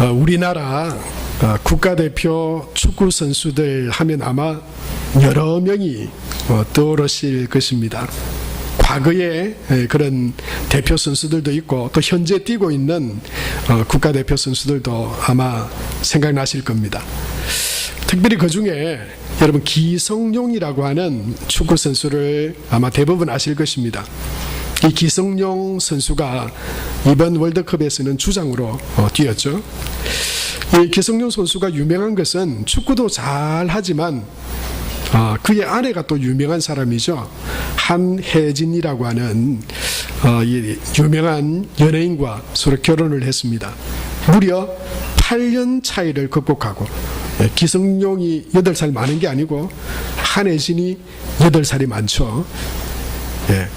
우리나라 국가대표 축구 선수들 하면 아마 여러 명이 떠오르실 것입니다. 과거에 그런 대표 선수들도 있고 또 현재 뛰고 있는 국가대표 선수들도 아마 생각나실 겁니다. 특별히 그 중에 여러분 기성용이라고 하는 축구 선수를 아마 대부분 아실 것입니다. 이 기성용 선수가 이번 월드컵에서는 주장으로 뛰었죠. 이 기성용 선수가 유명한 것은 축구도 잘하지만 그의 아내가 또 유명한 사람이죠. 한혜진이라고 하는 이 유명한 연예인과 서로 결혼을 했습니다. 무려 8년 차이를 극복하고 기성용이 8살 많은 게 아니고 한혜진이 8살이 많죠. 예.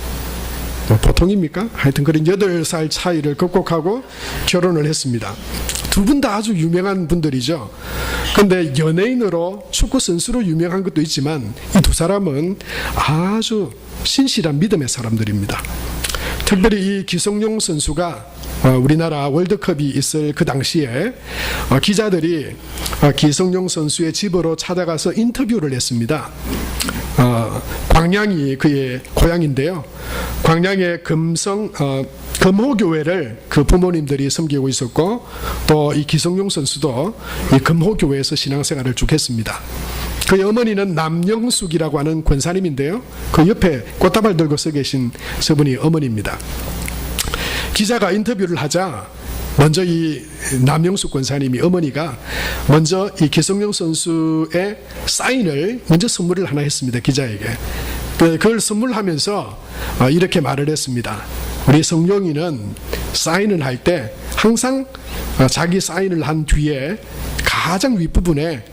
보통입니까? 하여튼 그런 8살 차이를 극복하고 결혼을 했습니다. 두 분 다 아주 유명한 분들이죠. 그런데 연예인으로 축구 선수로 유명한 것도 있지만 이 두 사람은 아주 신실한 믿음의 사람들입니다. 특별히 이 기성용 선수가 우리나라 월드컵이 있을 그 당시에 기자들이 기성용 선수의 집으로 찾아가서 인터뷰를 했습니다. 광양이 그의 고향인데요. 광양의 금호교회를 그 부모님들이 섬기고 있었고 또 이 기성용 선수도 이 금호교회에서 신앙생활을 쭉 했습니다. 그의 어머니는 남영숙이라고 하는 권사님인데요. 그 옆에 꽃다발 들고 서 계신 저분이 어머니입니다. 기자가 인터뷰를 하자 먼저 이 남영숙 권사님이 어머니가 먼저 이 기성용 선수의 사인을 먼저 선물을 하나 했습니다. 기자에게. 그걸 선물하면서 이렇게 말을 했습니다. 우리 성용이는 사인을 할 때 항상 자기 사인을 한 뒤에 가장 윗부분에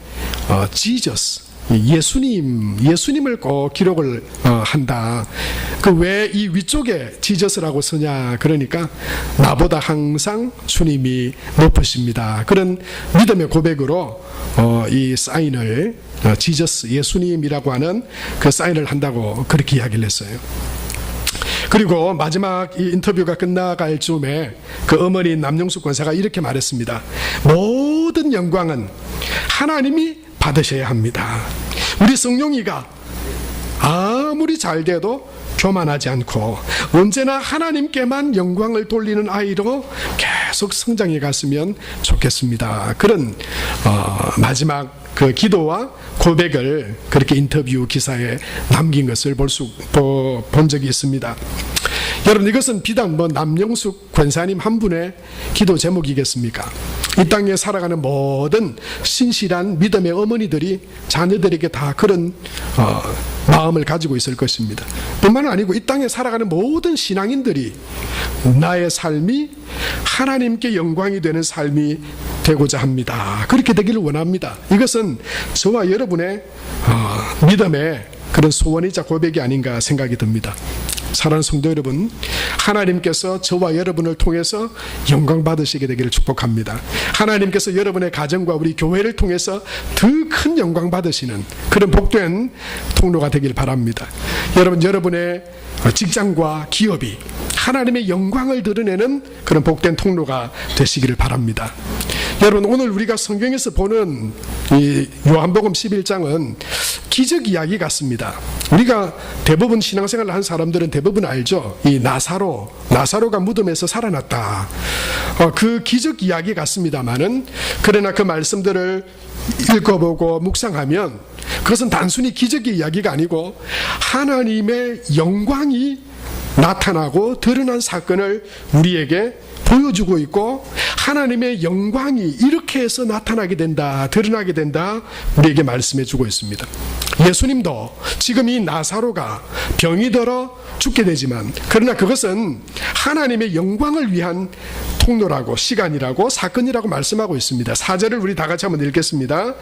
Jesus, 예수님을 꼭 기록을 한다. 그 왜 이 위쪽에 지저스라고 쓰냐 그러니까 나보다 항상 주님이 높으십니다. 그런 믿음의 고백으로 이 사인을 지저스 예수님이라고 하는 그 사인을 한다고 그렇게 이야기를 했어요. 그리고 마지막 이 인터뷰가 끝나갈 즈음에 그 어머니 남영숙 권사가 이렇게 말했습니다. 모든 영광은 하나님이 받으셔야 합니다. 우리 성용이가 아무리 잘 돼도 교만하지 않고 언제나 하나님께만 영광을 돌리는 아이로 계속 성장해 갔으면 좋겠습니다. 그런 마지막 그 기도와 고백을 그렇게 인터뷰 기사에 남긴 것을 본 적이 있습니다. 여러분 이것은 비단 남영숙 권사님 한 분의 기도 제목이겠습니까? 이 땅에 살아가는 모든 신실한 믿음의 어머니들이 자녀들에게 다 그런 마음을 가지고 있을 것입니다. 뿐만 아니고 이 땅에 살아가는 모든 신앙인들이 나의 삶이 하나님께 영광이 되는 삶이 되고자 합니다. 그렇게 되기를 원합니다. 이것은 저와 여러분의 믿음의 그런 소원이자 고백이 아닌가 생각이 듭니다. 사랑하는 성도 여러분, 하나님께서 저와 여러분을 통해서 영광 받으시게 되기를 축복합니다. 하나님께서 여러분의 가정과 우리 교회를 통해서 더 큰 영광 받으시는 그런 복된 통로가 되길 바랍니다. 여러분의 직장과 기업이 하나님의 영광을 드러내는 그런 복된 통로가 되시기를 바랍니다. 여러분 오늘 우리가 성경에서 보는 이 요한복음 11장은 기적 이야기 같습니다. 우리가 대부분 신앙생활을 한 사람들은 대부분 알죠. 이 나사로가 무덤에서 살아났다. 그 기적 이야기 같습니다만은 그러나 그 말씀들을 읽어보고 묵상하면 그것은 단순히 기적의 이야기가 아니고 하나님의 영광이 나타나고 드러난 사건을 우리에게 보여주고 있고 하나님의 영광이 이렇게 해서 나타나게 된다, 드러나게 된다 우리에게 말씀해 주고 있습니다. 예수님도 지금 이 나사로가 병이 들어 죽게 되지만 그러나 그것은 하나님의 영광을 위한 통로라고 시간이라고 사건이라고 말씀하고 있습니다. 4절을 우리 다 같이 한번 읽겠습니다.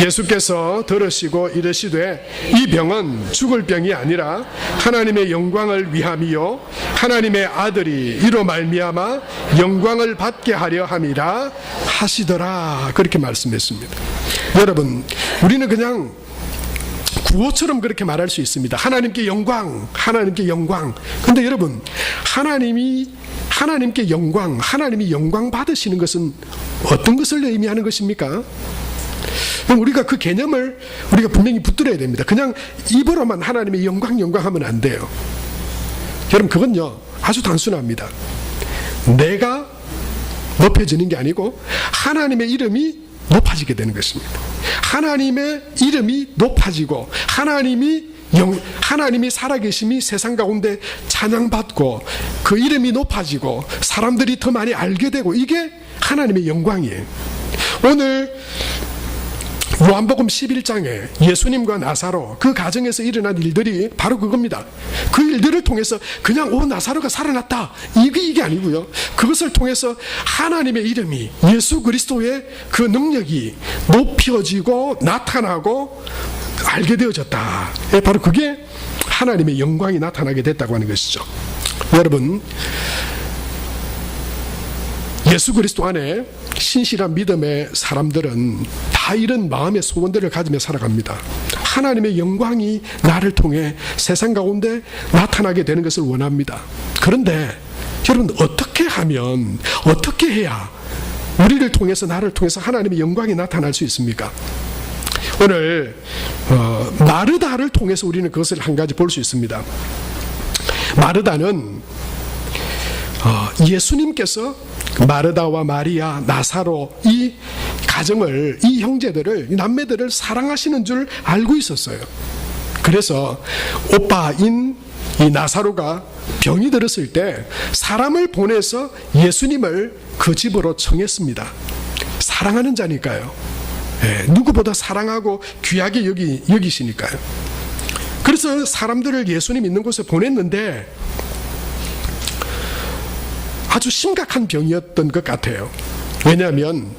예수께서 들으시고 이르시되 이 병은 죽을 병이 아니라 하나님의 영광을 위함이요 하나님의 아들이 이로 말미암아 영광을 받게 하려 함이라 하시더라. 그렇게 말씀했습니다. 여러분 우리는 그냥 구호처럼 그렇게 말할 수 있습니다. 하나님께 영광, 하나님께 영광. 근데 여러분 하나님께 영광, 하나님이 영광 받으시는 것은 어떤 것을 의미하는 것입니까? 우리가 그 개념을 우리가 분명히 붙들어야 됩니다. 그냥 입으로만 하나님의 영광 하면 안 돼요. 여러분, 그건요 아주 단순합니다. 내가 높여지는 게 아니고 하나님의 이름이 높아지게 되는 것입니다. 하나님의 이름이 높아지고 하나님이 살아계심이 세상 가운데 찬양받고 그 이름이 높아지고 사람들이 더 많이 알게 되고, 이게 하나님의 영광이에요. 오늘 요한복음 11장에 예수님과 나사로 그 가정에서 일어난 일들이 바로 그겁니다. 그 일들을 통해서 그냥 나사로가 살아났다 이게 아니고요, 그것을 통해서 하나님의 이름이, 예수 그리스도의 그 능력이 높여지고 나타나고 알게 되어졌다. 바로 그게 하나님의 영광이 나타나게 됐다고 하는 것이죠. 여러분, 예수 그리스도 안에 신실한 믿음의 사람들은 다 이런 마음의 소원들을 가지며 살아갑니다. 하나님의 영광이 나를 통해 세상 가운데 나타나게 되는 것을 원합니다. 그런데 여러분, 어떻게 하면, 어떻게 해야 우리를 통해서, 나를 통해서 하나님의 영광이 나타날 수 있습니까? 오늘 마르다를 통해서 우리는 그것을 한 가지 볼 수 있습니다. 마르다는 예수님께서 마르다와 마리아, 나사로 이 가정을, 이 형제들을, 이 남매들을 사랑하시는 줄 알고 있었어요. 그래서 오빠인 이 나사로가 병이 들었을 때 사람을 보내서 예수님을 그 집으로 청했습니다. 사랑하는 자니까요. 누구보다 사랑하고 귀하게 여기시니까요. 그래서 사람들을 예수님 있는 곳에 보냈는데 아주 심각한 병이었던 것 같아요. 왜냐하면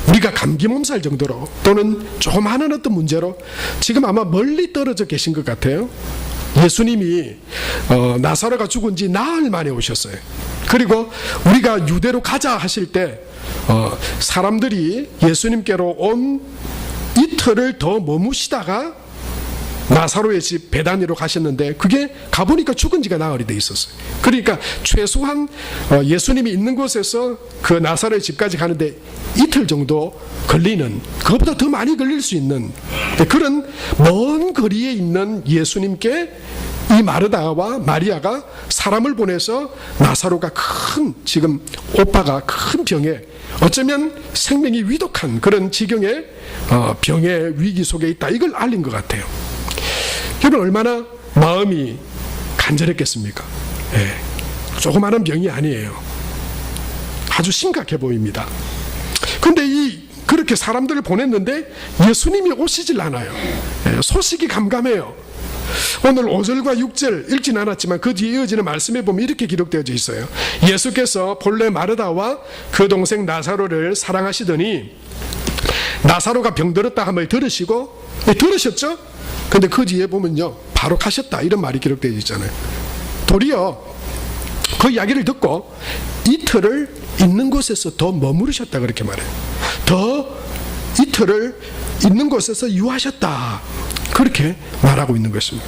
우리가 감기 몸살 정도로, 또는 조그마한 어떤 문제로 지금 아마 멀리 떨어져 계신 것 같아요. 예수님이 나사로가 죽은 지 나흘 만에 오셨어요. 그리고 우리가 유대로 가자 하실 때 사람들이 예수님께로 온 이틀을 더 머무시다가 나사로의 집 베다니로 가셨는데, 그게 가보니까 죽은 지가 나흘이 돼 있었어요. 그러니까 최소한 예수님이 있는 곳에서 그 나사로의 집까지 가는데 이틀 정도 걸리는, 그것보다 더 많이 걸릴 수 있는 그런 먼 거리에 있는 예수님께 이 마르다와 마리아가 사람을 보내서 나사로가 지금 오빠가 큰 병에, 어쩌면 생명이 위독한 그런 지경의 병의 위기 속에 있다, 이걸 알린 것 같아요. 여러분, 얼마나 마음이 간절했겠습니까? 조그마한 병이 아니에요. 아주 심각해 보입니다. 그런데 그렇게 사람들을 보냈는데 예수님이 오시질 않아요. 소식이 감감해요. 오늘 5절과 6절 읽진 않았지만 그 뒤에 이어지는 말씀에 보면 이렇게 기록되어져 있어요. 예수께서 본래 마르다와 그 동생 나사로를 사랑하시더니 나사로가 병들었다 함을 들으시고, 들으셨죠? 근데 그 뒤에 보면요, 바로 가셨다, 이런 말이 기록되어 있잖아요. 도리어 그 이야기를 듣고 이틀을 있는 곳에서 더 머무르셨다, 그렇게 말해요. 더 이틀을 있는 곳에서 유하셨다, 그렇게 말하고 있는 것입니다.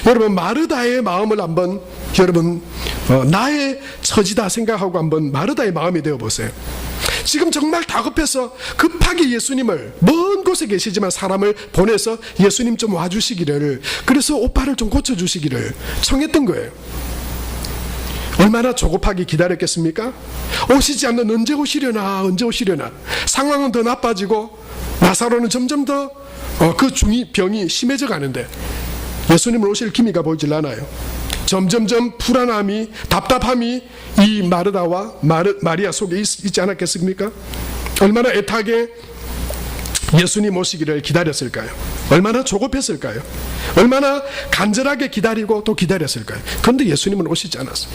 여러분, 마르다의 마음을 한번, 여러분 나의 처지다 생각하고 한번 마르다의 마음이 되어보세요. 지금 정말 다급해서 급하게 예수님을, 먼 곳에 계시지만 사람을 보내서 예수님 좀 와주시기를, 그래서 오빠를 좀 고쳐주시기를 청했던 거예요. 얼마나 조급하게 기다렸겠습니까? 오시지 않는, 언제 오시려나 상황은 더 나빠지고 나사로는 점점 더 그 병이 심해져 가는데 예수님을 오실 기미가 보이질 않아요. 점점점 불안함이, 답답함이 이 마르다와 마리아 속에 있지 않았겠습니까? 얼마나 애타게 예수님 오시기를 기다렸을까요? 얼마나 조급했을까요? 얼마나 간절하게 기다리고 또 기다렸을까요? 그런데 예수님은 오시지 않았어요.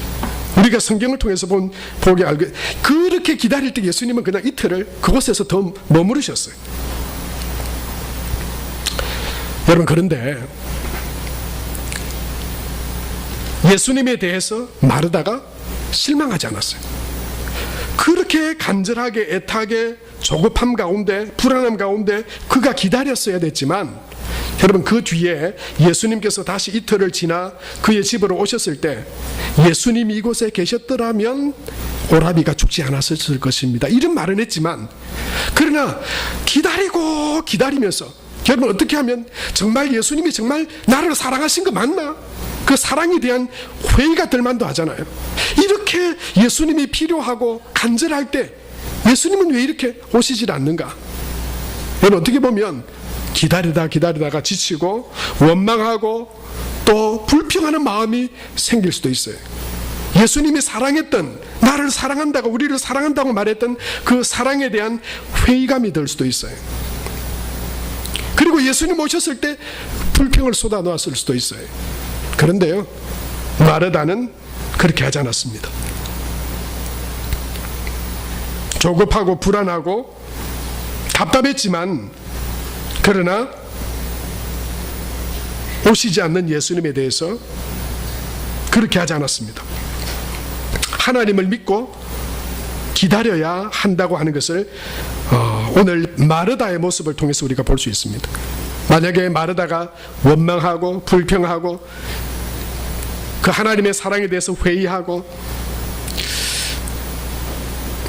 우리가 성경을 통해서 보게 알게, 그렇게 기다릴 때 예수님은 그냥 이틀을 그곳에서 더 머무르셨어요. 여러분, 그런데 예수님에 대해서 마르다가 실망하지 않았어요. 그렇게 간절하게, 애타게, 조급함 가운데, 불안함 가운데 그가 기다렸어야 됐지만 여러분, 그 뒤에 예수님께서 다시 이틀을 지나 그의 집으로 오셨을 때 예수님이 이곳에 계셨더라면 오라비가 죽지 않았을 것입니다. 이런 말은 했지만, 그러나 기다리고 기다리면서, 여러분, 어떻게 하면 정말 예수님이 정말 나를 사랑하신 거 맞나? 그 사랑에 대한 회의가 들 만도 하잖아요. 이렇게 예수님이 필요하고 간절할 때 예수님은 왜 이렇게 오시질 않는가? 여러분, 어떻게 보면 기다리다가 지치고 원망하고 또 불평하는 마음이 생길 수도 있어요. 예수님이 사랑했던, 나를 사랑한다고, 우리를 사랑한다고 말했던 그 사랑에 대한 회의감이 들 수도 있어요. 그리고 예수님 오셨을 때 불평을 쏟아놓았을 수도 있어요. 그런데요, 마르다는 그렇게 하지 않았습니다. 조급하고 불안하고 답답했지만, 그러나 오시지 않는 예수님에 대해서 그렇게 하지 않았습니다. 하나님을 믿고 기다려야 한다고 하는 것을 오늘 마르다의 모습을 통해서 우리가 볼 수 있습니다. 만약에 마르다가 원망하고 불평하고 그 하나님의 사랑에 대해서 회의하고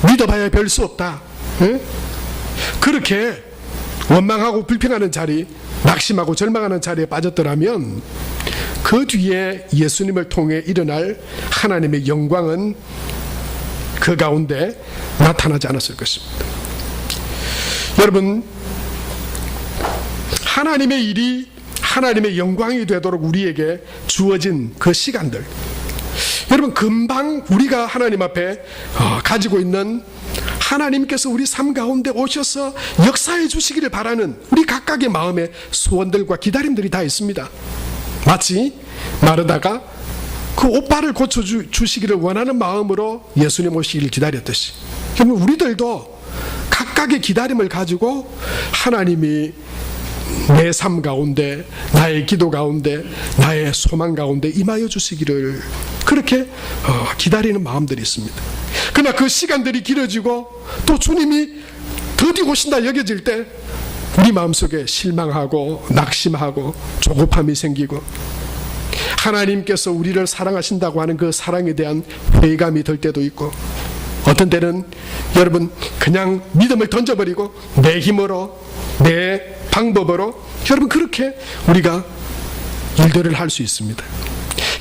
믿어봐야 별 수 없다, 그렇게 원망하고 불평하는 자리, 낙심하고 절망하는 자리에 빠졌더라면 그 뒤에 예수님을 통해 일어날 하나님의 영광은 그 가운데 나타나지 않았을 것입니다. 여러분, 하나님의 일이 하나님의 영광이 되도록 우리에게 주어진 그 시간들, 여러분, 금방 우리가 하나님 앞에 가지고 있는, 하나님께서 우리 삶 가운데 오셔서 역사해 주시기를 바라는 우리 각각의 마음의 소원들과 기다림들이 다 있습니다. 마치 마르다가 그 옷발을 고쳐주시기를 원하는 마음으로 예수님 오시기를 기다렸듯이, 그러면 우리들도 각각의 기다림을 가지고 하나님이 내 삶 가운데, 나의 기도 가운데, 나의 소망 가운데 임하여 주시기를 그렇게 기다리는 마음들이 있습니다. 그러나 그 시간들이 길어지고 또 주님이 더디 오신다 여겨질 때 우리 마음속에 실망하고 낙심하고 조급함이 생기고, 하나님께서 우리를 사랑하신다고 하는 그 사랑에 대한 회의감이 들 때도 있고, 어떤 때는 여러분 그냥 믿음을 던져버리고 내 힘으로, 내 방법으로 여러분 그렇게 우리가 일들을 할 수 있습니다.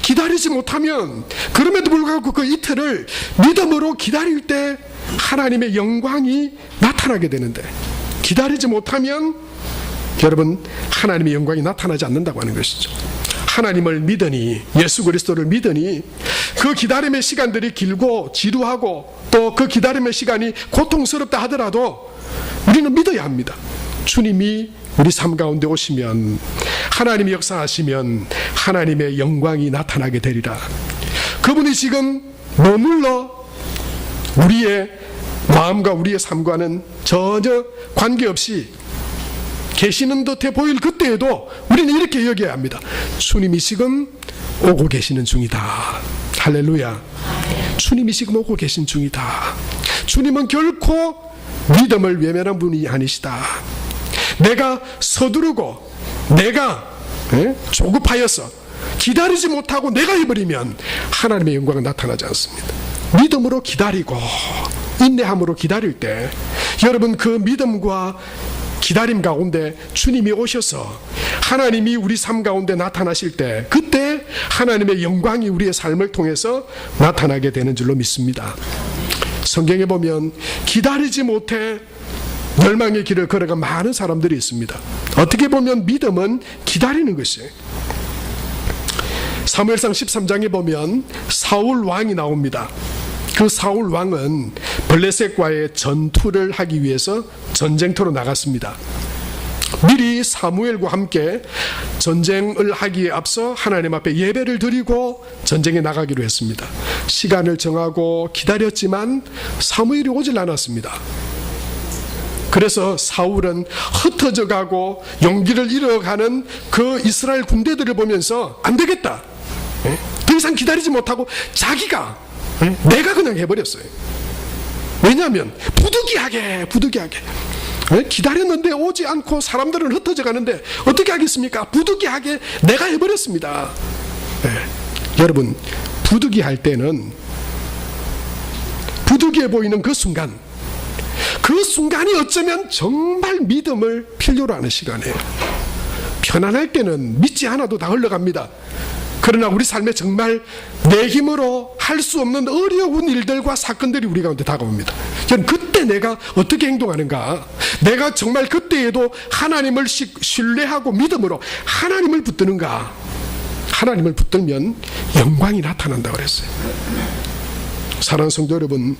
기다리지 못하면, 그럼에도 불구하고 그 이틀을 믿음으로 기다릴 때 하나님의 영광이 나타나게 되는데, 기다리지 못하면 여러분 하나님의 영광이 나타나지 않는다고 하는 것이죠. 하나님을 믿으니, 예수 그리스도를 믿으니 그 기다림의 시간들이 길고 지루하고 또 그 기다림의 시간이 고통스럽다 하더라도 우리는 믿어야 합니다. 주님이 우리 삶 가운데 오시면, 하나님이 역사하시면 하나님의 영광이 나타나게 되리라. 그분이 지금 머물러 우리의 마음과 우리의 삶과는 전혀 관계없이 계시는 듯해 보일 그때에도 우리는 이렇게 여겨야 합니다. 주님이 지금 오고 계시는 중이다. 할렐루야. 주님이 지금 오고 계신 중이다. 주님은 결코 믿음을 외면한 분이 아니시다. 내가 서두르고 내가 조급하여서 기다리지 못하고 내가 해버리면 하나님의 영광은 나타나지 않습니다. 믿음으로 기다리고 인내함으로 기다릴 때 여러분 그 믿음과 기다림 가운데 주님이 오셔서 하나님이 우리 삶 가운데 나타나실 때, 그때 하나님의 영광이 우리의 삶을 통해서 나타나게 되는 줄로 믿습니다. 성경에 보면 기다리지 못해 멸망의 길을 걸어간 많은 사람들이 있습니다. 어떻게 보면 믿음은 기다리는 것이에요. 사무엘상 13장에 보면 사울 왕이 나옵니다. 그 사울 왕은 블레셋과의 전투를 하기 위해서 전쟁터로 나갔습니다. 미리 사무엘과 함께 전쟁을 하기에 앞서 하나님 앞에 예배를 드리고 전쟁에 나가기로 했습니다. 시간을 정하고 기다렸지만 사무엘이 오질 않았습니다. 그래서 사울은 흩어져 가고 용기를 잃어가는 그 이스라엘 군대들을 보면서 안 되겠다, 더 이상 기다리지 못하고 자기가 내가 그냥 해버렸어요. 왜냐하면 부득이하게 기다렸는데 오지 않고 사람들은 흩어져 가는데 어떻게 하겠습니까? 부득이하게 내가 해버렸습니다. 여러분, 부득이할 때는 부득이해 보이는 그 순간이 어쩌면 정말 믿음을 필요로 하는 시간이에요. 편안할 때는 믿지 않아도 다 흘러갑니다. 그러나 우리 삶에 정말 내 힘으로 할 수 없는 어려운 일들과 사건들이 우리 가운데 다가옵니다. 그때 내가 어떻게 행동하는가? 내가 정말 그때에도 하나님을 신뢰하고 믿음으로 하나님을 붙드는가? 하나님을 붙들면 영광이 나타난다고 그랬어요. 사랑하는 성도 여러분,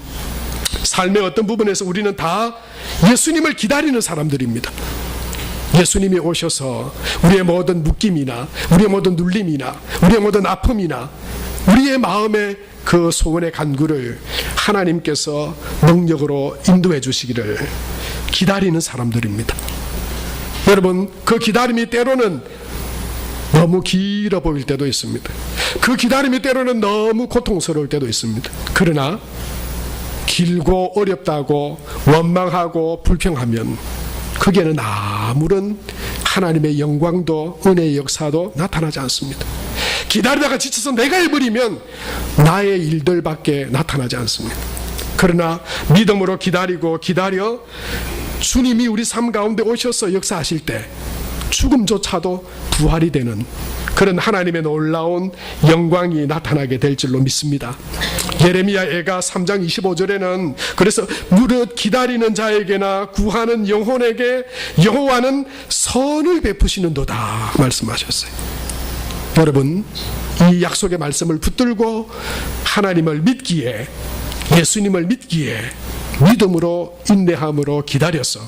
삶의 어떤 부분에서 우리는 다 예수님을 기다리는 사람들입니다. 예수님이 오셔서 우리의 모든 묶임이나 우리의 모든 눌림이나 우리의 모든 아픔이나 우리의 마음의 그 소원의 간구를 하나님께서 능력으로 인도해 주시기를 기다리는 사람들입니다. 여러분, 그 기다림이 때로는 너무 길어 보일 때도 있습니다. 그 기다림이 때로는 너무 고통스러울 때도 있습니다. 그러나 길고 어렵다고 원망하고 불평하면 거기에는 아무런 하나님의 영광도 은혜의 역사도 나타나지 않습니다. 기다리다가 지쳐서 내가 해버리면 나의 일들밖에 나타나지 않습니다. 그러나 믿음으로 기다려 주님이 우리 삶 가운데 오셔서 역사하실 때 죽음조차도 부활이 되는 그런 하나님의 놀라운 영광이 나타나게 될 줄로 믿습니다. 예레미야애가 3장 25절에는 그래서 무릇 기다리는 자에게나 구하는 영혼에게 여호와는 선을 베푸시는도다 말씀하셨어요. 여러분, 이 약속의 말씀을 붙들고 하나님을 믿기에, 예수님을 믿기에 믿음으로 인내함으로 기다려서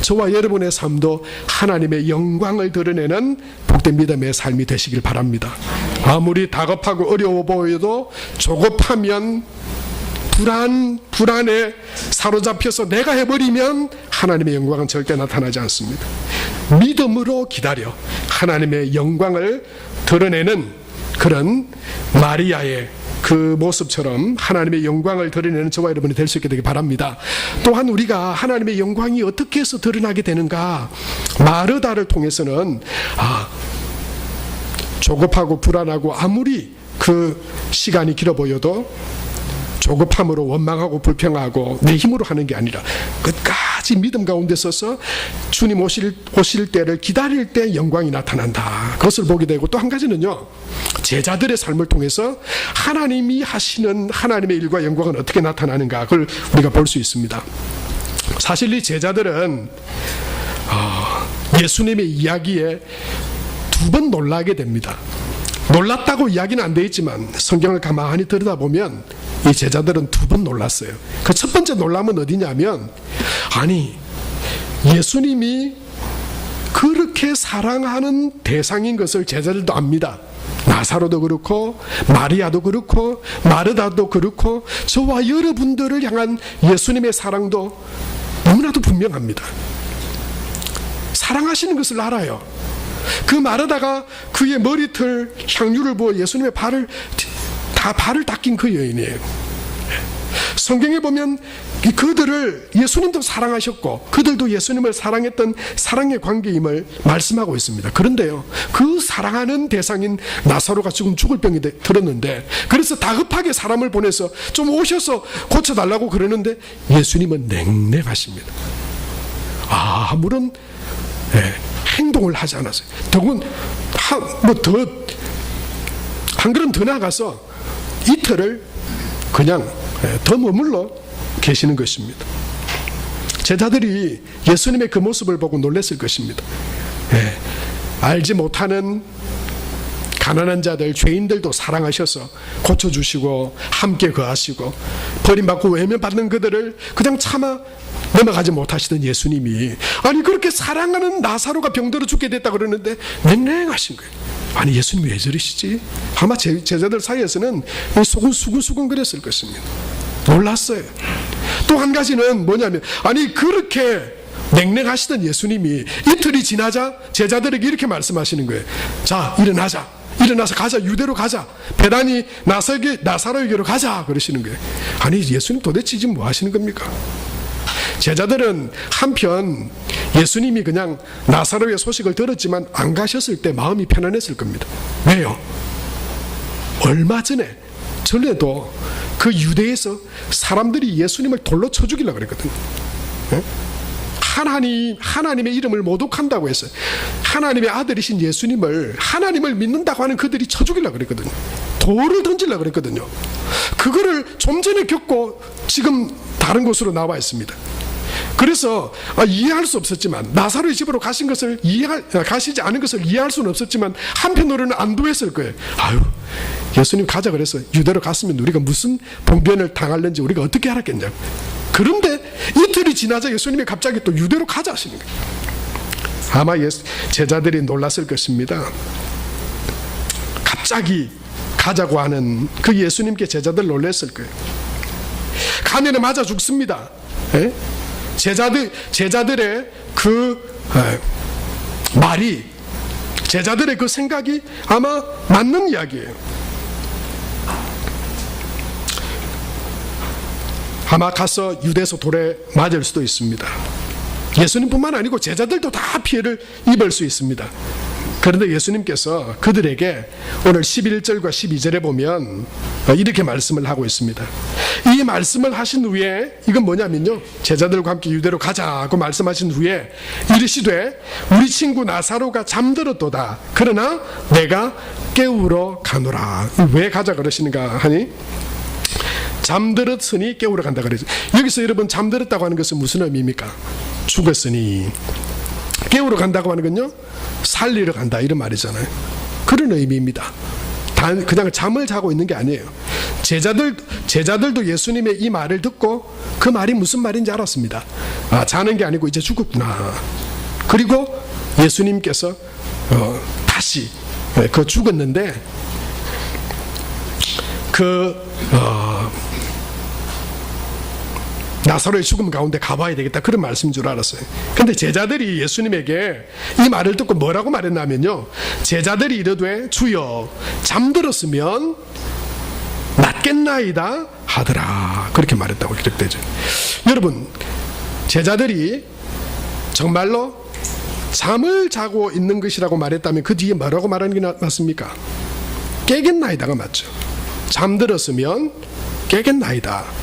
저와 여러분의 삶도 하나님의 영광을 드러내는 복된 믿음의 삶이 되시길 바랍니다. 아무리 다급하고 어려워 보여도 조급하면 불안에 사로잡혀서 내가 해버리면 하나님의 영광은 절대 나타나지 않습니다. 믿음으로 기다려 하나님의 영광을 드러내는 그런 마리아의 그 모습처럼 하나님의 영광을 드러내는 저와 여러분이 될 수 있게 되길 바랍니다. 또한 우리가 하나님의 영광이 어떻게 해서 드러나게 되는가? 마르다를 통해서는 조급하고 불안하고 아무리 그 시간이 길어 보여도 조급함으로 원망하고 불평하고 내 힘으로 하는 게 아니라 끝까지 믿음 가운데 서서 주님 오실 때를 기다릴 때 영광이 나타난다. 그것을 보게 되고, 또 한 가지는요, 제자들의 삶을 통해서 하나님이 하시는 하나님의 일과 영광은 어떻게 나타나는가, 그걸 우리가 볼 수 있습니다. 사실 이 제자들은 예수님의 이야기에 두 번 놀라게 됩니다. 놀랐다고 이야기는 안 되어 있지만 성경을 가만히 들여다보면 이 제자들은 두 번 놀랐어요. 그 첫 번째 놀람은 어디냐면, 아니 예수님이 그렇게 사랑하는 대상인 것을 제자들도 압니다. 나사로도 그렇고 마리아도 그렇고 마르다도 그렇고 저와 여러분들을 향한 예수님의 사랑도 너무나도 분명합니다. 사랑하시는 것을 알아요. 그 마르다가 그의 머리털 향유를 부어 예수님의 발을 닦인 그 여인이에요. 성경에 보면 그들을 예수님도 사랑하셨고 그들도 예수님을 사랑했던 사랑의 관계임을 말씀하고 있습니다. 그런데요, 그 사랑하는 대상인 나사로가 지금 죽을 병이 들었는데, 그래서 다급하게 사람을 보내서 좀 오셔서 고쳐달라고 그러는데 예수님은 냉랭하십니다. 아무런 행동을 하지 않았어요. 더군 한 걸음 더 나가서 이틀을 그냥 더 머물러 계시는 것입니다. 제자들이 예수님의 그 모습을 보고 놀랐을 것입니다. 알지 못하는 가난한 자들, 죄인들도 사랑하셔서 고쳐주시고 함께 거하시고 버림받고 외면받는 그들을 그냥 참아 넘어가지 못하시던 예수님이, 아니 그렇게 사랑하는 나사로가 병들어 죽게 됐다 그러는데 냉랭하신 거예요. 아니 예수님 왜 저러시지? 아마 제자들 사이에서는 속은 수근수근 그랬을 것입니다. 놀랐어요. 또 한 가지는 뭐냐면, 아니 그렇게 냉랭하시던 예수님이 이틀이 지나자 제자들에게 이렇게 말씀하시는 거예요. 자, 일어나서 가자, 유대로 가자, 베다니 나사로에게로 가자 그러시는 거예요. 아니 예수님 도대체 지금 뭐 하시는 겁니까? 제자들은 한편 예수님이 그냥 나사로의 소식을 들었지만 안 가셨을 때 마음이 편안했을 겁니다. 왜요? 얼마 전에도 그 유대에서 사람들이 예수님을 돌로 쳐 죽이려고 그랬거든요. 하나님의 이름을 모독한다고 했어요. 하나님의 아들이신 예수님을, 하나님을 믿는다고 하는 그들이 쳐 죽이려고 그랬거든요. 돌을 던지려고 그랬거든요. 그거를 좀 전에 겪고 지금 다른 곳으로 나와 있습니다. 그래서 이해할 수 없었지만, 나사로의 집으로 가신 것을 가시지 않은 것을 이해할 수는 없었지만 한편으로는 안도했을 거예요. 아유, 예수님 가자 그래서 유대로 갔으면 우리가 무슨 봉변을 당할는지 우리가 어떻게 알았겠냐고. 그런데 이틀이 지나자 예수님이 갑자기 또 유대로 가자 하시는 거예요. 아마 제자들이 놀랐을 것입니다. 갑자기 가자고 하는 그 예수님께 제자들 놀랐을 거예요. 가면은 맞아 죽습니다. 예? 제자들의 그 말이, 제자들의 그 생각이 아마 맞는 이야기예요. 아마 가서 유대에서 돌에 맞을 수도 있습니다. 예수님뿐만 아니고 제자들도 다 피해를 입을 수 있습니다. 그런데 예수님께서 그들에게 오늘 11절과 12절에 보면 이렇게 말씀을 하고 있습니다. 이 말씀을 하신 후에, 이건 뭐냐면요, 제자들과 함께 유대로 가자고 말씀하신 후에 이르시되 우리 친구 나사로가 잠들었도다. 그러나 내가 깨우러 가노라. 왜 가자 그러시는가 하니, 잠들었으니 깨우러 간다 그러죠. 여기서 여러분 잠들었다고 하는 것은 무슨 의미입니까? 죽었으니. 깨우러 간다고 하는 건요, 살리러 간다 이런 말이잖아요. 그런 의미입니다. 그냥 잠을 자고 있는 게 아니에요. 제자들도 예수님의 이 말을 듣고 그 말이 무슨 말인지 알았습니다. 아, 자는 게 아니고 이제 죽었구나. 그리고 예수님께서 다시 죽었는데 나사로의 죽음 가운데 가봐야 되겠다, 그런 말씀인 줄 알았어요. 근데 제자들이 예수님에게 이 말을 듣고 뭐라고 말했냐면요, 제자들이 이르되 주여 잠들었으면 낫겠나이다 하더라, 그렇게 말했다고 기록되죠. 여러분, 제자들이 정말로 잠을 자고 있는 것이라고 말했다면 그 뒤에 뭐라고 말하는 게 맞습니까? 깨겠나이다가 맞죠. 잠들었으면 깨겠나이다.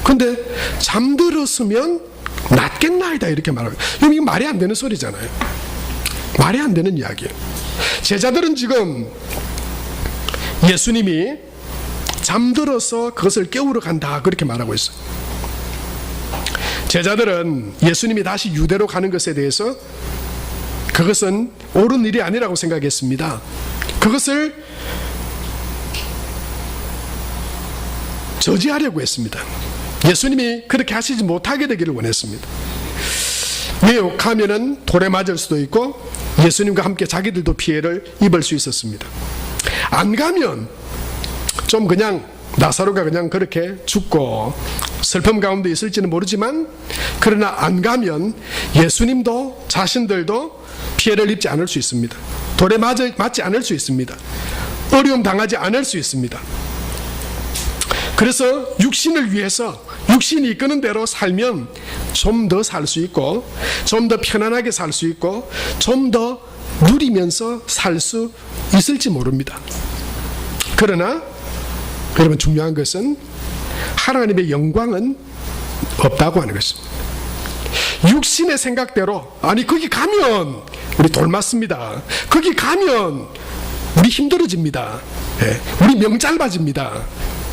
근데 잠들었으면 낫겠나이다 이렇게 말하고, 이거 말이 안 되는 소리잖아요. 말이 안 되는 이야기예요. 제자들은 지금 예수님이 잠들어서 그것을 깨우러 간다 그렇게 말하고 있어요. 제자들은 예수님이 다시 유대로 가는 것에 대해서 그것은 옳은 일이 아니라고 생각했습니다. 그것을 저지하려고 했습니다. 예수님이 그렇게 하시지 못하게 되기를 원했습니다. 왜요? 가면은 돌에 맞을 수도 있고 예수님과 함께 자기들도 피해를 입을 수 있었습니다. 안 가면 좀 그냥 나사로가 그냥 그렇게 죽고 슬픔 가운데 있을지는 모르지만, 그러나 안 가면 예수님도 자신들도 피해를 입지 않을 수 있습니다. 돌에 맞지 않을 수 있습니다. 어려움 당하지 않을 수 있습니다. 그래서 육신을 위해서 육신이 이끄는 대로 살면 좀 더 살 수 있고, 좀 더 편안하게 살 수 있고, 좀 더 누리면서 살 수 있을지 모릅니다. 그러나 여러분, 중요한 것은 하나님의 영광은 없다고 하는 것입니다. 육신의 생각대로, 아니 거기 가면 우리 돌 맞습니다, 거기 가면 우리 힘들어집니다, 우리 명 짧아집니다,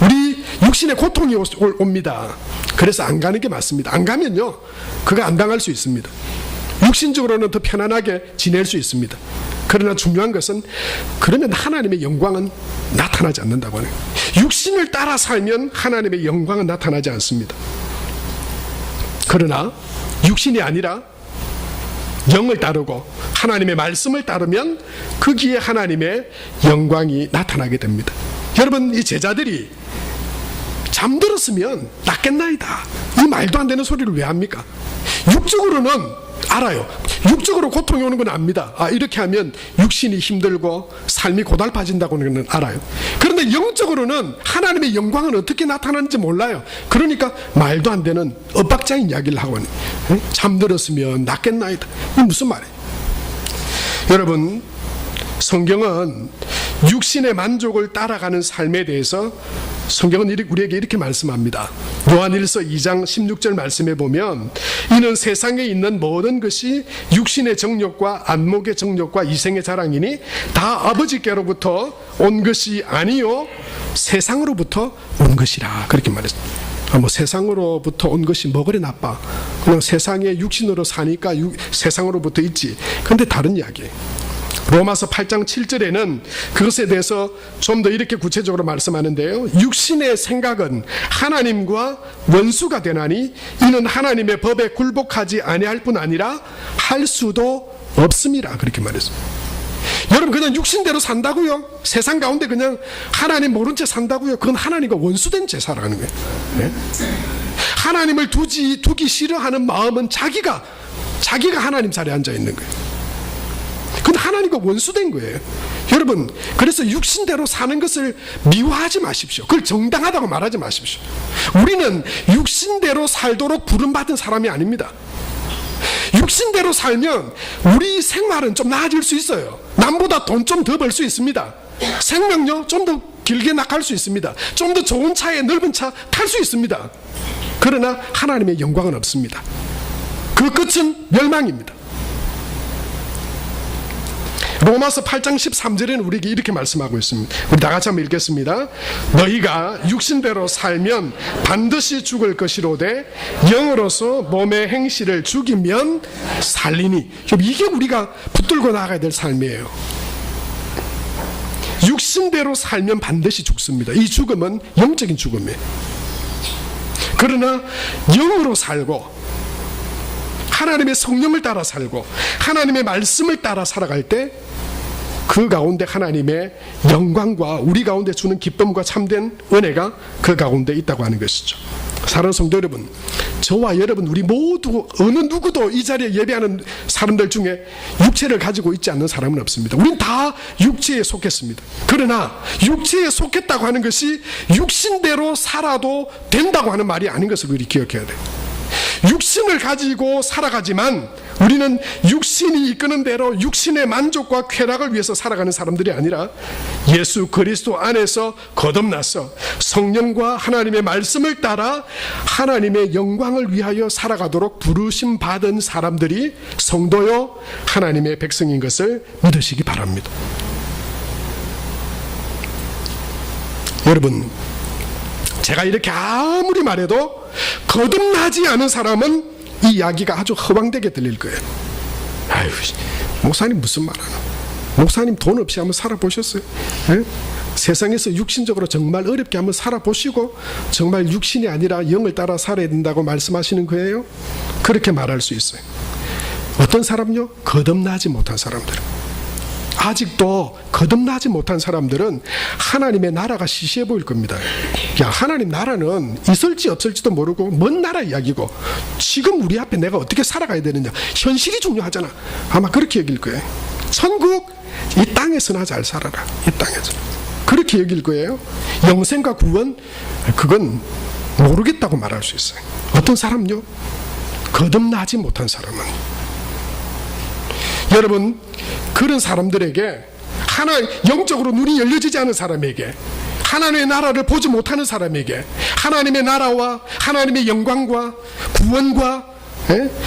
우리 육신의 고통이 옵니다. 그래서 안 가는 게 맞습니다. 안 가면요, 그거 안 당할 수 있습니다. 육신적으로는 더 편안하게 지낼 수 있습니다. 그러나 중요한 것은, 그러면 하나님의 영광은 나타나지 않는다고 하는 거예요. 육신을 따라 살면 하나님의 영광은 나타나지 않습니다. 그러나 육신이 아니라 영을 따르고 하나님의 말씀을 따르면 거기에 하나님의 영광이 나타나게 됩니다. 여러분, 이 제자들이 잠들었으면 낫겠나이다, 이 말도 안 되는 소리를 왜 합니까? 육적으로는 알아요. 육적으로 고통이 오는 건 압니다. 이렇게 하면 육신이 힘들고 삶이 고달파진다고는 건 알아요. 그런데 영적으로는 하나님의 영광은 어떻게 나타나는지 몰라요. 그러니까 말도 안 되는 엇박자인 이야기를 하고 잠들었으면 낫겠나이다. 이게 무슨 말이에요? 여러분, 성경은 육신의 만족을 따라가는 삶에 대해서 성경은 우리에게 이렇게 말씀합니다. 요한일서 2장 16절 말씀에 보면 이는 세상에 있는 모든 것이 육신의 정욕과 안목의 정욕과 이생의 자랑이니 다 아버지께로부터 온 것이 아니요 세상으로부터 온 것이라. 그렇게 말했습니다. 세상으로부터 온 것이 뭐 그래 나빠. 그냥 세상에 육신으로 사니까 세상으로부터 있지. 그런데 다른 이야기예요. 로마서 8장 7절에는 그것에 대해서 좀 더 이렇게 구체적으로 말씀하는데요. 육신의 생각은 하나님과 원수가 되나니 이는 하나님의 법에 굴복하지 아니할 뿐 아니라 할 수도 없음이라. 그렇게 말했습니다. 여러분, 그냥 육신대로 산다고요? 세상 가운데 그냥 하나님 모른 채 산다고요? 그건 하나님과 원수된 채 살아가는 거예요. 네? 하나님을 두기 싫어하는 마음은 자기가 하나님 자리에 앉아 있는 거예요. 그건 하나님과 원수된 거예요. 여러분, 그래서 육신대로 사는 것을 미워하지 마십시오. 그걸 정당하다고 말하지 마십시오. 우리는 육신대로 살도록 부름받은 사람이 아닙니다. 육신대로 살면 우리 생활은 좀 나아질 수 있어요. 남보다 돈 좀 더 벌 수 있습니다. 생명력 좀 더 길게 나갈 수 있습니다. 좀 더 좋은 차에 넓은 차 탈 수 있습니다. 그러나 하나님의 영광은 없습니다. 그 끝은 멸망입니다. 로마서 8장 13절에는 우리에게 이렇게 말씀하고 있습니다. 우리 다 같이 한번 읽겠습니다. 너희가 육신대로 살면 반드시 죽을 것이로되 영으로서 몸의 행실을 죽이면 살리니. 이게 우리가 붙들고 나가야 될 삶이에요. 육신대로 살면 반드시 죽습니다. 이 죽음은 영적인 죽음이에요. 그러나 영으로 살고 하나님의 성령을 따라 살고 하나님의 말씀을 따라 살아갈 때 그 가운데 하나님의 영광과 우리 가운데 주는 기쁨과 참된 은혜가 그 가운데 있다고 하는 것이죠. 사랑하는 성도 여러분, 저와 여러분 우리 모두 어느 누구도 이 자리에 예배하는 사람들 중에 육체를 가지고 있지 않는 사람은 없습니다. 우린 다 육체에 속했습니다. 그러나 육체에 속했다고 하는 것이 육신대로 살아도 된다고 하는 말이 아닌 것을 우리 기억해야 돼요. 육신을 가지고 살아가지만 우리는 육신이 이끄는 대로 육신의 만족과 쾌락을 위해서 살아가는 사람들이 아니라 예수 그리스도 안에서 거듭나서 성령과 하나님의 말씀을 따라 하나님의 영광을 위하여 살아가도록 부르심 받은 사람들이 성도요 하나님의 백성인 것을 믿으시기 바랍니다. 여러분, 제가 이렇게 아무리 말해도 거듭나지 않은 사람은 이 이야기가 아주 허황되게 들릴 거예요. 아유, 목사님 무슨 말하나? 목사님 돈 없이 한번 살아보셨어요? 에? 세상에서 육신적으로 정말 어렵게 한번 살아보시고 정말 육신이 아니라 영을 따라 살아야 된다고 말씀하시는 거예요? 그렇게 말할 수 있어요. 어떤 사람요? 거듭나지 못한 사람들. 아직도 거듭나지 못한 사람들은 하나님의 나라가 시시해 보일 겁니다. 야, 하나님 나라는 있을지 없을지도 모르고 먼 나라 이야기고 지금 우리 앞에 내가 어떻게 살아가야 되느냐, 현실이 중요하잖아. 아마 그렇게 여길 거예요. 천국 이 땅에서나 잘 살아라. 이 땅에서 그렇게 여길 거예요. 영생과 구원 그건 모르겠다고 말할 수 있어요. 어떤 사람요? 거듭나지 못한 사람은. 여러분, 그런 사람들에게 영적으로 눈이 열려지지 않은 사람에게, 하나님의 나라를 보지 못하는 사람에게 하나님의 나라와 하나님의 영광과 구원과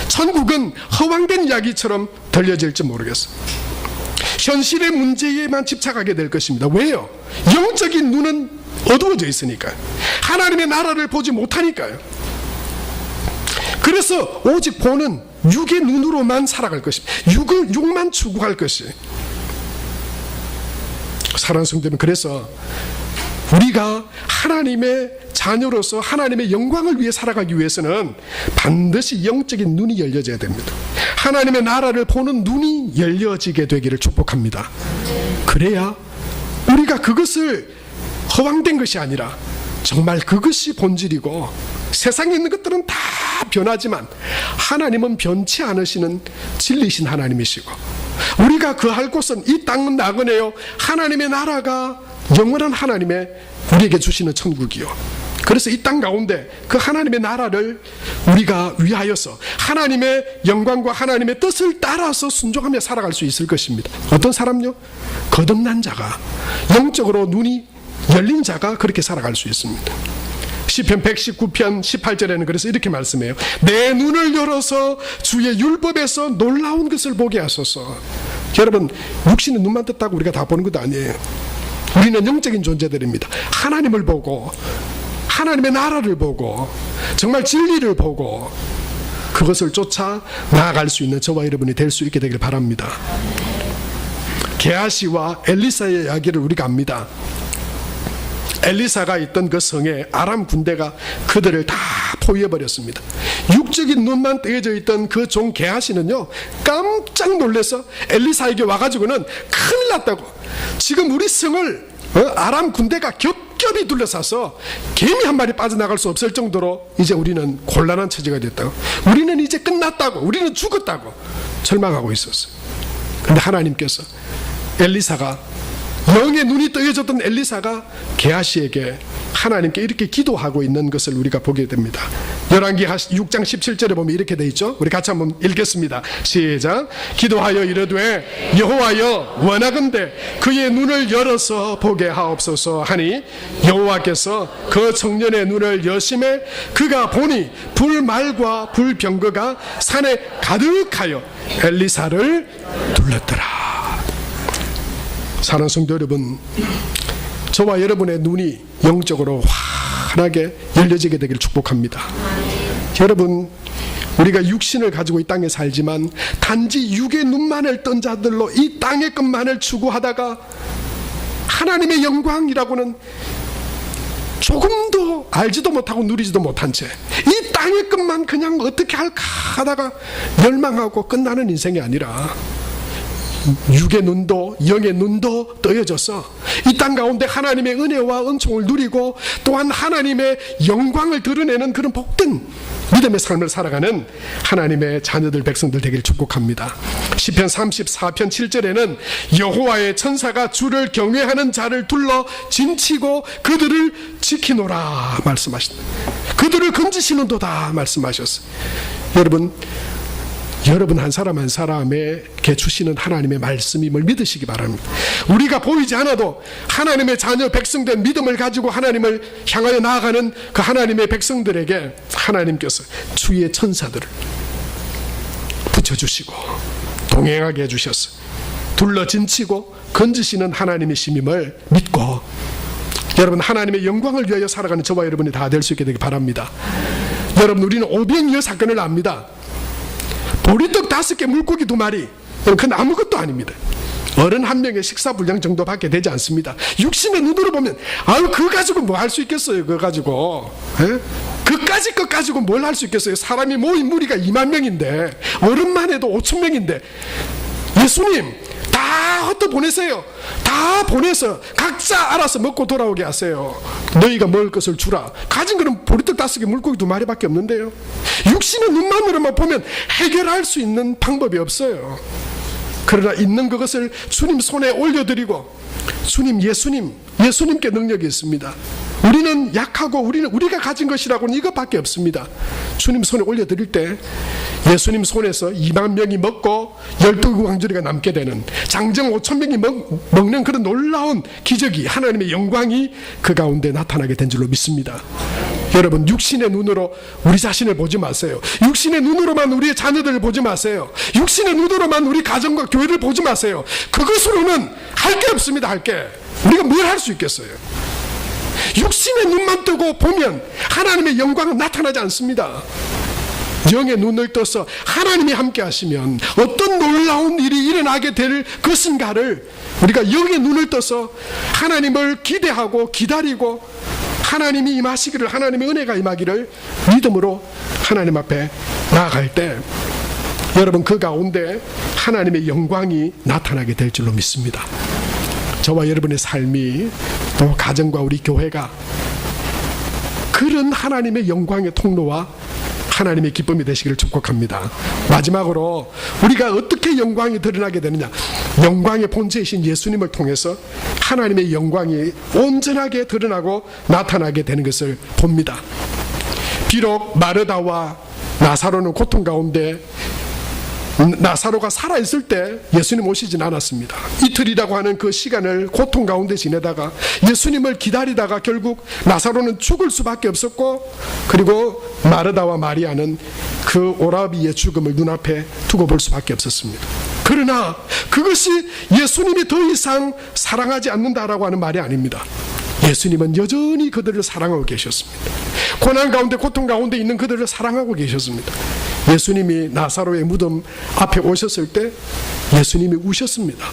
천국은 허황된 이야기처럼 들려질지 모르겠어요. 현실의 문제에만 집착하게 될 것입니다. 왜요? 영적인 눈은 어두워져 있으니까요. 하나님의 나라를 보지 못하니까요. 그래서 오직 보는 육의 눈으로만 살아갈 것입니다. 육만 추구할 것이. 사랑하는 성도님, 그래서 우리가 하나님의 자녀로서 하나님의 영광을 위해 살아가기 위해서는 반드시 영적인 눈이 열려져야 됩니다. 하나님의 나라를 보는 눈이 열려지게 되기를 축복합니다. 그래야 우리가 그것을 허황된 것이 아니라 정말 그것이 본질이고 세상에 있는 것들은 다 변하지만 하나님은 변치 않으시는 진리신 하나님이시고, 우리가 거할 곳은 이 땅은 나그네요, 하나님의 나라가 영원한 하나님의 우리에게 주시는 천국이요. 그래서 이 땅 가운데 그 하나님의 나라를 우리가 위하여서 하나님의 영광과 하나님의 뜻을 따라서 순종하며 살아갈 수 있을 것입니다. 어떤 사람요? 거듭난 자가, 영적으로 눈이 열린 자가 그렇게 살아갈 수 있습니다. 시편 119편 18절에는 그래서 이렇게 말씀해요. 내 눈을 열어서 주의 율법에서 놀라운 것을 보게 하소서. 여러분, 육신은 눈만 떴다고 우리가 다 보는 것도 아니에요. 우리는 영적인 존재들입니다. 하나님을 보고, 하나님의 나라를 보고, 정말 진리를 보고 그것을 쫓아 나아갈 수 있는 저와 여러분이 될 수 있게 되길 바랍니다. 게하시와 엘리사의 이야기를 우리가 압니다. 엘리사가 있던 그 성에 아람 군대가 그들을 다 포위해버렸습니다. 육적인 눈만 떼어져 있던 그 종 게하시는요, 깜짝 놀라서 엘리사에게 와가지고는 큰일 났다고, 지금 우리 성을 아람 군대가 겹겹이 둘러싸서 개미 한 마리 빠져나갈 수 없을 정도로 이제 우리는 곤란한 처지가 됐다고, 우리는 이제 끝났다고, 우리는 죽었다고 절망하고 있었어요. 그런데 하나님께서 엘리사가, 영의 눈이 떠여졌던 엘리사가 게하시에게 하나님께 이렇게 기도하고 있는 것을 우리가 보게 됩니다. 열왕기 6장 17절에 보면 이렇게 돼 있죠. 우리 같이 한번 읽겠습니다. 시작. 기도하여 이르되 여호와여 원하건대 그의 눈을 열어서 보게 하옵소서 하니 여호와께서 그 청년의 눈을 여심해 그가 보니 불말과 불병거가 산에 가득하여 엘리사를 둘렀더라. 사랑하는 성도 여러분, 저와 여러분의 눈이 영적으로 환하게 열려지게 되기를 축복합니다. 여러분, 우리가 육신을 가지고 이 땅에 살지만 단지 육의 눈만을 뜬 자들로 이 땅의 것만을 추구하다가 하나님의 영광이라고는 조금도 알지도 못하고 누리지도 못한 채 이 땅의 것만 그냥 어떻게 할까 하다가 멸망하고 끝나는 인생이 아니라 육의 눈도 영의 눈도 떠여져서 이 땅 가운데 하나님의 은혜와 은총을 누리고 또한 하나님의 영광을 드러내는 그런 복된 믿음의 삶을 살아가는 하나님의 자녀들, 백성들 되기를 축복합니다. 시편 34편 7절에는 여호와의 천사가 주를 경외하는 자를 둘러 진치고 그들을 지키노라 말씀하신다. 그들을 건지시는도다 말씀하셨어요. 여러분 한 사람 한 사람에게 주시는 하나님의 말씀임을 믿으시기 바랍니다. 우리가 보이지 않아도 하나님의 자녀 백성된 믿음을 가지고 하나님을 향하여 나아가는 그 하나님의 백성들에게 하나님께서 주의 천사들을 붙여주시고 동행하게 해주셔서 둘러 진치고 건지시는 하나님의 심임을 믿고, 여러분 하나님의 영광을 위하여 살아가는 저와 여러분이 다 될 수 있게 되기 바랍니다. 여러분, 우리는 오병이어 사건을 압니다. 보리떡 5개, 물고기 2마리, 그건 아무것도 아닙니다. 어른 한 명의 식사 분량 정도밖에 되지 않습니다. 육신의 눈으로 보면 아유 그거 가지고 뭐 할 수 있겠어요. 그거 가지고 그까지 것 가지고 뭘 할 수 있겠어요. 사람이 모인 무리가 2만 명인데 어른만 해도 5천 명인데 예수님 다 헛도 보내세요. 다 보내서 각자 알아서 먹고 돌아오게 하세요. 너희가 먹을 것을 주라. 가진 거는 보리떡 5개, 물고기 2마리밖에 없는데요. 육신의 눈만으로만 보면 해결할 수 있는 방법이 없어요. 그러나 있는 그것을 주님 손에 올려드리고, 예수님께 능력이 있습니다. 우리는 약하고 우리가 가진 것이라고는 이것밖에 없습니다. 주님 손에 올려드릴 때 예수님 손에서 2만 명이 먹고 12광주리가 남게 되는, 장정 5천 명이 먹는 그런 놀라운 기적이, 하나님의 영광이 그 가운데 나타나게 된 줄로 믿습니다. 여러분, 육신의 눈으로 우리 자신을 보지 마세요. 육신의 눈으로만 우리의 자녀들을 보지 마세요. 육신의 눈으로만 우리 가정과 교회를 보지 마세요. 그것으로는 할 게 없습니다. 할 게. 우리가 뭘 할 수 있겠어요? 육신의 눈만 뜨고 보면 하나님의 영광은 나타나지 않습니다. 영의 눈을 떠서 하나님이 함께 하시면 어떤 놀라운 일이 일어나게 될 것인가를 우리가 영의 눈을 떠서 하나님을 기대하고 기다리고, 하나님이 임하시기를, 하나님의 은혜가 임하기를 믿음으로 하나님 앞에 나아갈 때 여러분 그 가운데 하나님의 영광이 나타나게 될 줄로 믿습니다. 저와 여러분의 삶이, 또 가정과 우리 교회가 그런 하나님의 영광의 통로와 하나님의 기쁨이 되시기를 축복합니다. 마지막으로 우리가 어떻게 영광이 드러나게 되느냐, 영광의 본체이신 예수님을 통해서 하나님의 영광이 온전하게 드러나고 나타나게 되는 것을 봅니다. 비록 마르다와 나사로는 고통 가운데, 나사로가 살아있을 때 예수님 오시진 않았습니다. 이틀이라고 하는 그 시간을 고통 가운데 지내다가 예수님을 기다리다가 결국 나사로는 죽을 수밖에 없었고, 그리고 마르다와 마리아는 그 오라비의 죽음을 눈앞에 두고 볼 수밖에 없었습니다. 그러나 그것이 예수님이 더 이상 사랑하지 않는다라고 하는 말이 아닙니다. 예수님은 여전히 그들을 사랑하고 계셨습니다. 고난 가운데, 고통 가운데 있는 그들을 사랑하고 계셨습니다. 예수님이 나사로의 무덤 앞에 오셨을 때 예수님이 우셨습니다.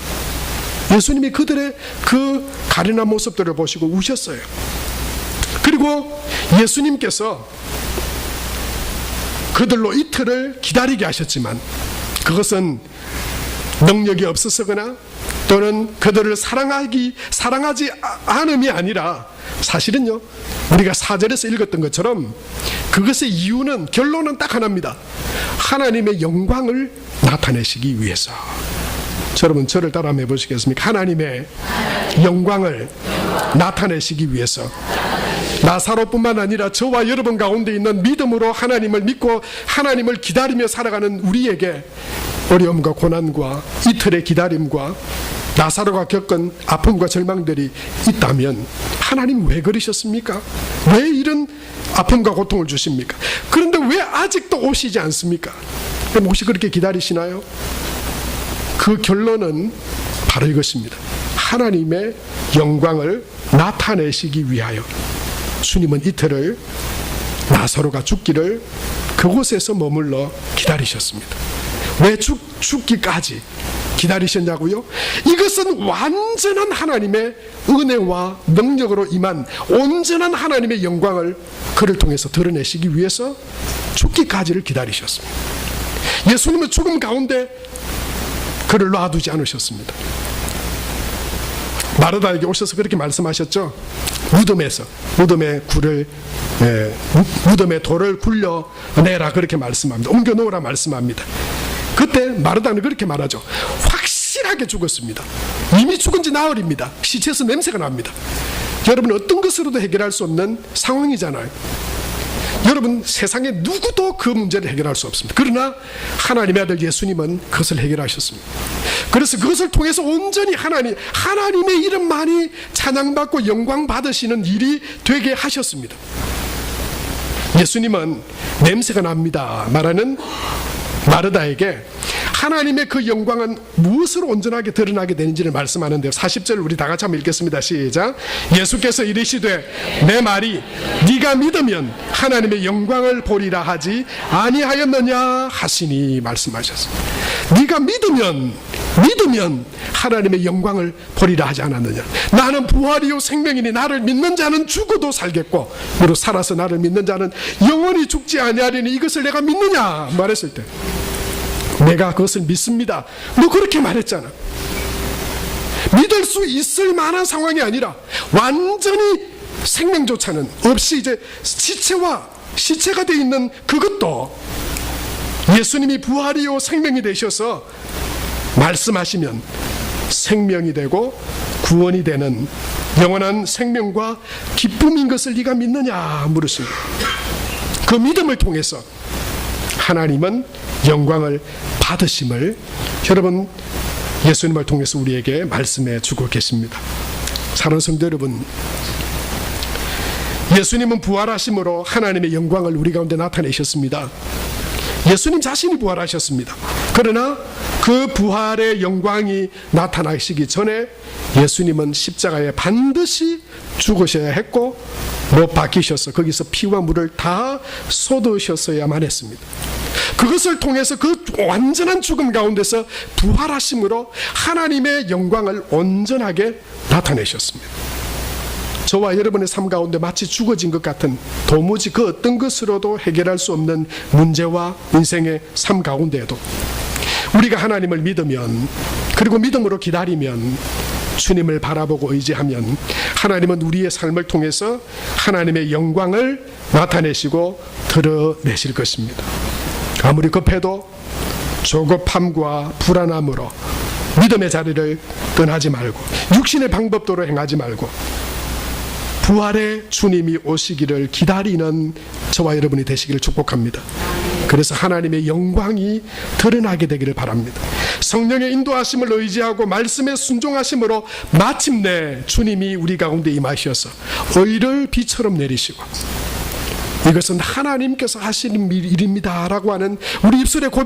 예수님이 그들의 그 가련한 모습들을 보시고 우셨어요. 그리고 예수님께서 그들로 이틀을 기다리게 하셨지만 그것은 능력이 없어서거나 또는 그들을 사랑하지 않음이 아니라, 사실은요, 우리가 4절에서 읽었던 것처럼 그것의 이유는, 결론은 딱 하나입니다. 하나님의 영광을 나타내시기 위해서. 여러분, 저를 따라 한번 해보시겠습니까? 하나님의 영광을 나타내시기 위해서. 나사로뿐만 아니라 저와 여러분 가운데 있는 믿음으로 하나님을 믿고 하나님을 기다리며 살아가는 우리에게 어려움과 고난과 이틀의 기다림과 나사로가 겪은 아픔과 절망들이 있다면 하나님 왜 그러셨습니까? 왜 이런 아픔과 고통을 주십니까? 그런데 왜 아직도 오시지 않습니까? 그럼 혹시 그렇게 기다리시나요? 그 결론은 바로 이것입니다. 하나님의 영광을 나타내시기 위하여 주님은 이틀을 나사로가 죽기를 그곳에서 머물러 기다리셨습니다. 왜 죽기까지 기다리셨냐고요? 이것은 완전한 하나님의 은혜와 능력으로 임한 온전한 하나님의 영광을 그를 통해서 드러내시기 위해서 죽기까지를 기다리셨습니다. 예수님은 죽음 가운데 그를 놔두지 않으셨습니다. 마르다에게 오셔서 그렇게 말씀하셨죠. 무덤에 돌을 굴려내라, 그렇게 말씀합니다. 옮겨놓으라 말씀합니다. 그때 마르다는 그렇게 말하죠. 확실하게 죽었습니다. 이미 죽은 지 나흘입니다. 시체에서 냄새가 납니다. 여러분, 어떤 것으로도 해결할 수 없는 상황이잖아요. 여러분, 세상에 누구도 그 문제를 해결할 수 없습니다. 그러나 하나님의 아들 예수님은 그것을 해결하셨습니다. 그래서 그것을 통해서 온전히 하나님의 이름만이 찬양받고 영광 받으시는 일이 되게 하셨습니다. 예수님은 냄새가 납니다 말하는 마르다에게 하나님의 그 영광은 무엇으로 온전하게 드러나게 되는지를 말씀하는데요. 40절 우리 다 같이 한번 읽겠습니다. 시작. 예수께서 이르시되 내 말이 네가 믿으면 하나님의 영광을 보리라 하지 아니하였느냐 하시니 말씀하셨습니다. 네가 믿으면 하나님의 영광을 보리라 하지 않았느냐. 나는 부활이요 생명이니 나를 믿는 자는 죽어도 살겠고 무릇 살아서 나를 믿는 자는 영원히 죽지 아니하리니 이것을 내가 믿느냐 말했을 때 내가 그것을 믿습니다. 너 그렇게 말했잖아. 믿을 수 있을 만한 상황이 아니라 완전히 생명조차는 없이 이제 시체가 되어 있는 그것도 예수님이 부활이요 생명이 되셔서 말씀하시면 생명이 되고 구원이 되는 영원한 생명과 기쁨인 것을 네가 믿느냐 물으십니다. 그 믿음을 통해서 하나님은 영광을 받으심을 여러분 예수님을 통해서 우리에게 말씀해 주고 계십니다. 사랑하는 성도 여러분, 예수님은 부활하심으로 하나님의 영광을 우리 가운데 나타내셨습니다. 예수님 자신이 부활하셨습니다. 그러나 그 부활의 영광이 나타나시기 전에 예수님은 십자가에 반드시 죽으셔야 했고 못 박히셔서 거기서 피와 물을 다 쏟으셨어야만 했습니다. 그것을 통해서 그 완전한 죽음 가운데서 부활하심으로 하나님의 영광을 온전하게 나타내셨습니다. 저와 여러분의 삶 가운데 마치 죽어진 것 같은 도무지 그 어떤 것으로도 해결할 수 없는 문제와 인생의 삶 가운데에도 우리가 하나님을 믿으면 그리고 믿음으로 기다리면 주님을 바라보고 의지하면 하나님은 우리의 삶을 통해서 하나님의 영광을 나타내시고 드러내실 것입니다. 아무리 급해도 조급함과 불안함으로 믿음의 자리를 떠나지 말고 육신의 방법대로 행하지 말고 부활의 주님이 오시기를 기다리는 저와 여러분이 되시기를 축복합니다. 그래서 하나님의 영광이 드러나게 되기를 바랍니다. 성령의 인도하심을 의지하고 말씀에 순종하심으로 마침내 주님이 우리 가운데 임하셔서 의를 비처럼 내리시고 이것은 하나님께서 하시는 일입니다라고 하는 우리 입술의 고백